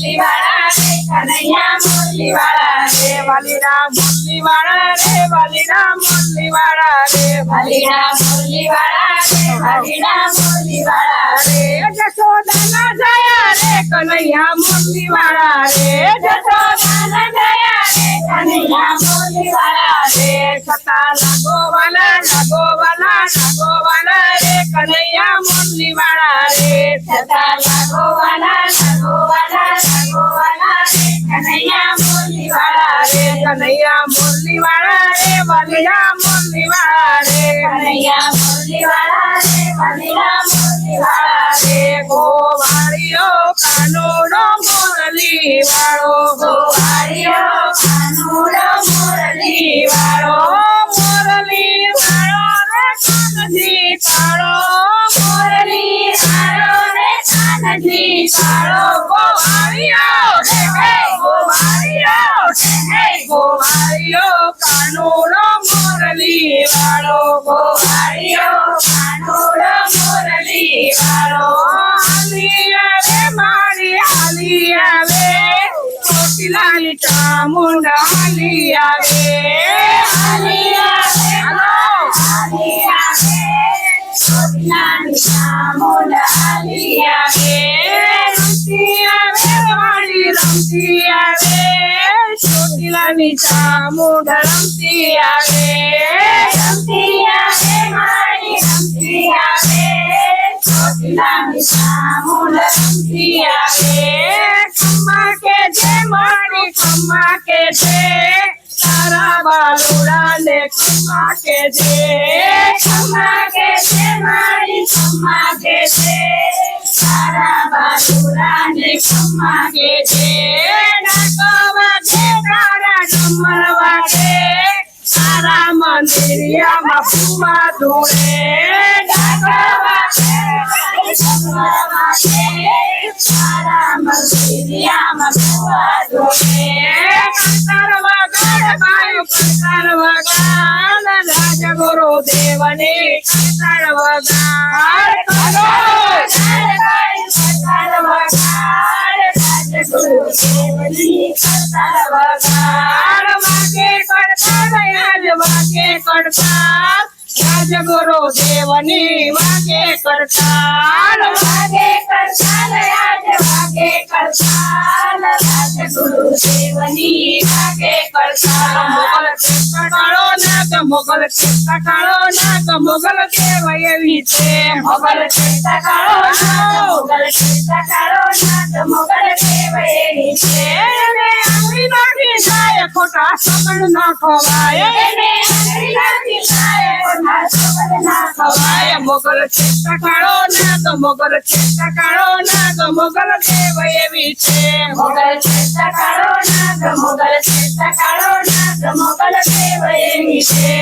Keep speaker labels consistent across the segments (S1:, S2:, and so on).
S1: મુરલીવાળા રે કનૈયા મુરલીવાળા રે વાલીડા મુરલીવાળા રે વાલીડા મુરલીવાળા રે વાલીડા મુરલીવાળા રે વાલીડા મુરલીવાળા રે જશોદાના જયા રે કનૈયા મુરલીવાળા રે જશોદાના જયા રે કનૈયા મુરલીવાળા રે સતા લાગોવાલા લાગોવાલા લાગોવાલા રે કનૈયા મુરલીવાળા રે સતા લાગોવાલા લાગોવાલા લાગોવાલા રે કનૈયા મુરલીવાળા રે કનૈયા મુરલીવાળા રે વાલીડા મુરલીવાળા રે કનૈયા મુરલીવાળા રે વાલીડા મુરલીવાળા રે ગોવાળીઓ કાનોડો મુરલીવાળો ગોવાળીઓ કાનોડો મુરલીવાળો મુરલીવાળો રે કાનજી કાળો મુરલીવાળો રે કાનજી કાળો ગોવાળીઓ હે ગોવાળીઓ હે ગોવાળીઓ કાનોડો મુરલીવાળો ગોવાળીઓ કાનોડો મુરલીવાળો હાલી આવે મારી હાલી આવે ચોટીલાની ચામુંડા હાલી આવે હાલી આવે હાલી આવે ચોટીલાની ચામુંડા હાલી આવે રમતી આવે મારી રમતી આવે ચોટીલાની ચામુંડા રમતી આવે મારી રમતી આવે ચોટીલાની ચામુંડા રમતી આવે ખમ્મા કે જે મારી ખમ્મા કે જે તારા બાલુડા ને ખમ્મા કે જે મારી ખમ્મા કે જે તારા બાલુડા ને ખમ્મા કે જે ડાકો વાગે તારા ડમર વાગે તારા મંદિરિયામાં ફૂમા ધૂળે ડાકો વાગે ડમર વાગે તારા મંદિરિયામાં ફૂમા ધૂળે કંતાર વગાડ ભાઈ કંતાર વગાડ રાજગુરુ દેવને કંતાર વગાડ કંતાર વગાડ રાજગુરુ દેવની કંતાર વગાડ વાગે કરતાલ યાદ વાગે કરતાલ રાજગુરુ દેવની વાગે કરતાલ યાદ વાગે કરતાલ રાજગુરુ દેવની વાગે કરતાલ મોગલ ચેતા કાળો નાગ મોગલ કેવાય એવી છે મોગલ ચેતા કાળો નાગ મોગલ કેવાય એવી છે એને આંગળી નાખી જાય ખોટા સગન ના ખવાય એને આંગળી નાખી જાય ખોટા સગન ના ખવાય મોગલ ચેતા કાળો નાગ મોગલ ચેતા કાળો નાગ મોગલ કેવાય એવી છે મોગલ ચેતા કાળો નાગ મોગલ ચેતા કાળો નાગ મોગલ કેવાય એવી છે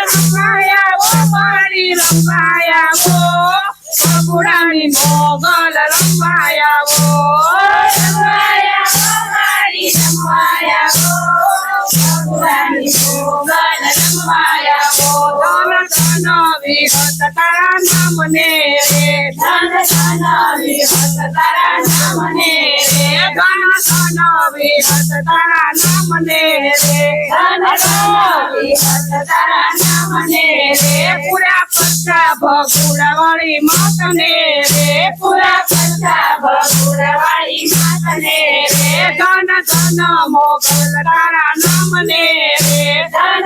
S1: રમાયાવો મારી રમાયાવો બબુડાની મોગલ રમાયાવો મારી રમાયાવો બબુડાની મોગલ રમાયાવો ધન વિહત તારા નામને રે ધન વિહત તારા નામને રે ધન વિહત તારા નામને રે ધન વિહત તારા નામને રે પૂરા પચ્ચા ભગુડા વાળી માતને રે પૂરા પચ્ચા ભગુડા વાળી માતને રે ધન મોગલ તારા નામને રે ધન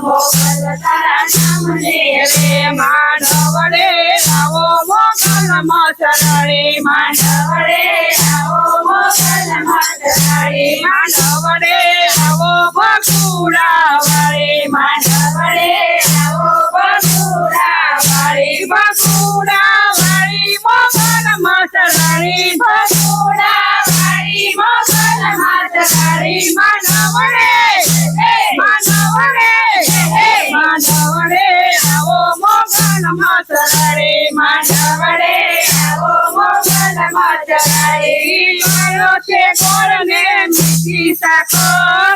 S1: મોગલ તારા નામને રે માંડવડે આવો મોગલ મચરાળી માંડવડે આવો મોગલ મચરાળી માંડવડે આવો બગુડા વાળી માંડવડે આવો બગુડા વાળી મોગલ મચરાળી બગુડા વાળી મોગલ મચરાળી માંડવડે આવો મોગલ મચરાળી માંડવડે આવો મોગલ મચરાળી વાલો છે ગોળને મીઠી સાકર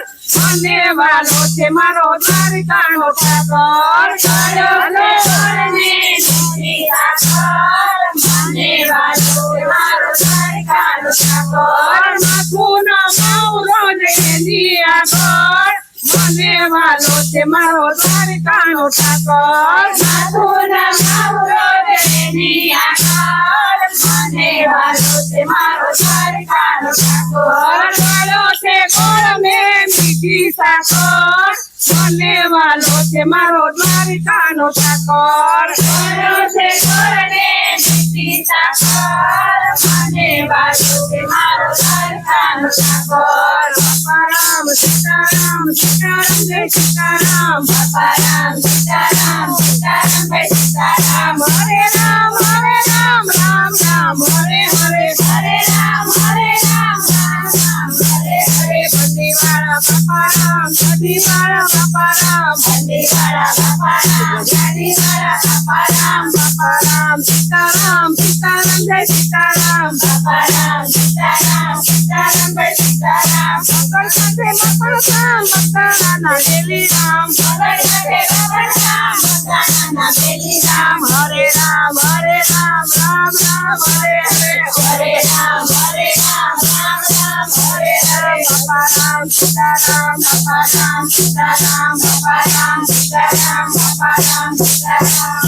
S1: મને વાલો છે મારો દ્વારકાનો ઠાકર વાલો છે ગોળને મીઠી સાકર મને વાલો છે મારો દ્વારકા દ્વારિકાનો ઠાકોર માથું નમાવરો એની આગળ મને વાલો છે મારો દ્વારિકાનો ઠાકોર માથું નમાવરો એની આગળ મને વાલો છે મારો દ્વારિકાનો ઠાકોર વાલો છે ગોળ ને મીઠી સાકર મને વાલો છે મારો દ્વારિકાનો ઠાકોર વાલો છે ગોળ ને મીઠી સાકર મને વાલો છે મારો દ્વારિકાનો ઠાકોર બાપા રામ સીતારામ સીતારામ જય સીતારામ બાપા રામ સીતારામ સીતારામ જય સીતારામ હરે રામ રામ રામ હરે હરે હરે રામ રામ રામ હરે હરે બંદીવાળા બાપા રામ બંદીવાળા બાપા રામ બંદીવાળા બાપા રામ બંદીવાળા બાપા રામ સીતારામ સીતારામ જય સીતારામ બાપા રામ સીતારામ સીતારામ જય સીતારામ મકર સાથે મકર રામ બકરાના ડેલી રામ મકર સાથે મકર રામ બકરાના ડેલી રામ હરે રામ રામ રામ હરે હરે હરે રામ રામ રામ હરે હરે બાપા રામ સીતારામ બાપા રામ સીતારામ બાપા રામ સીતારામ બાપા રામ સીતારામ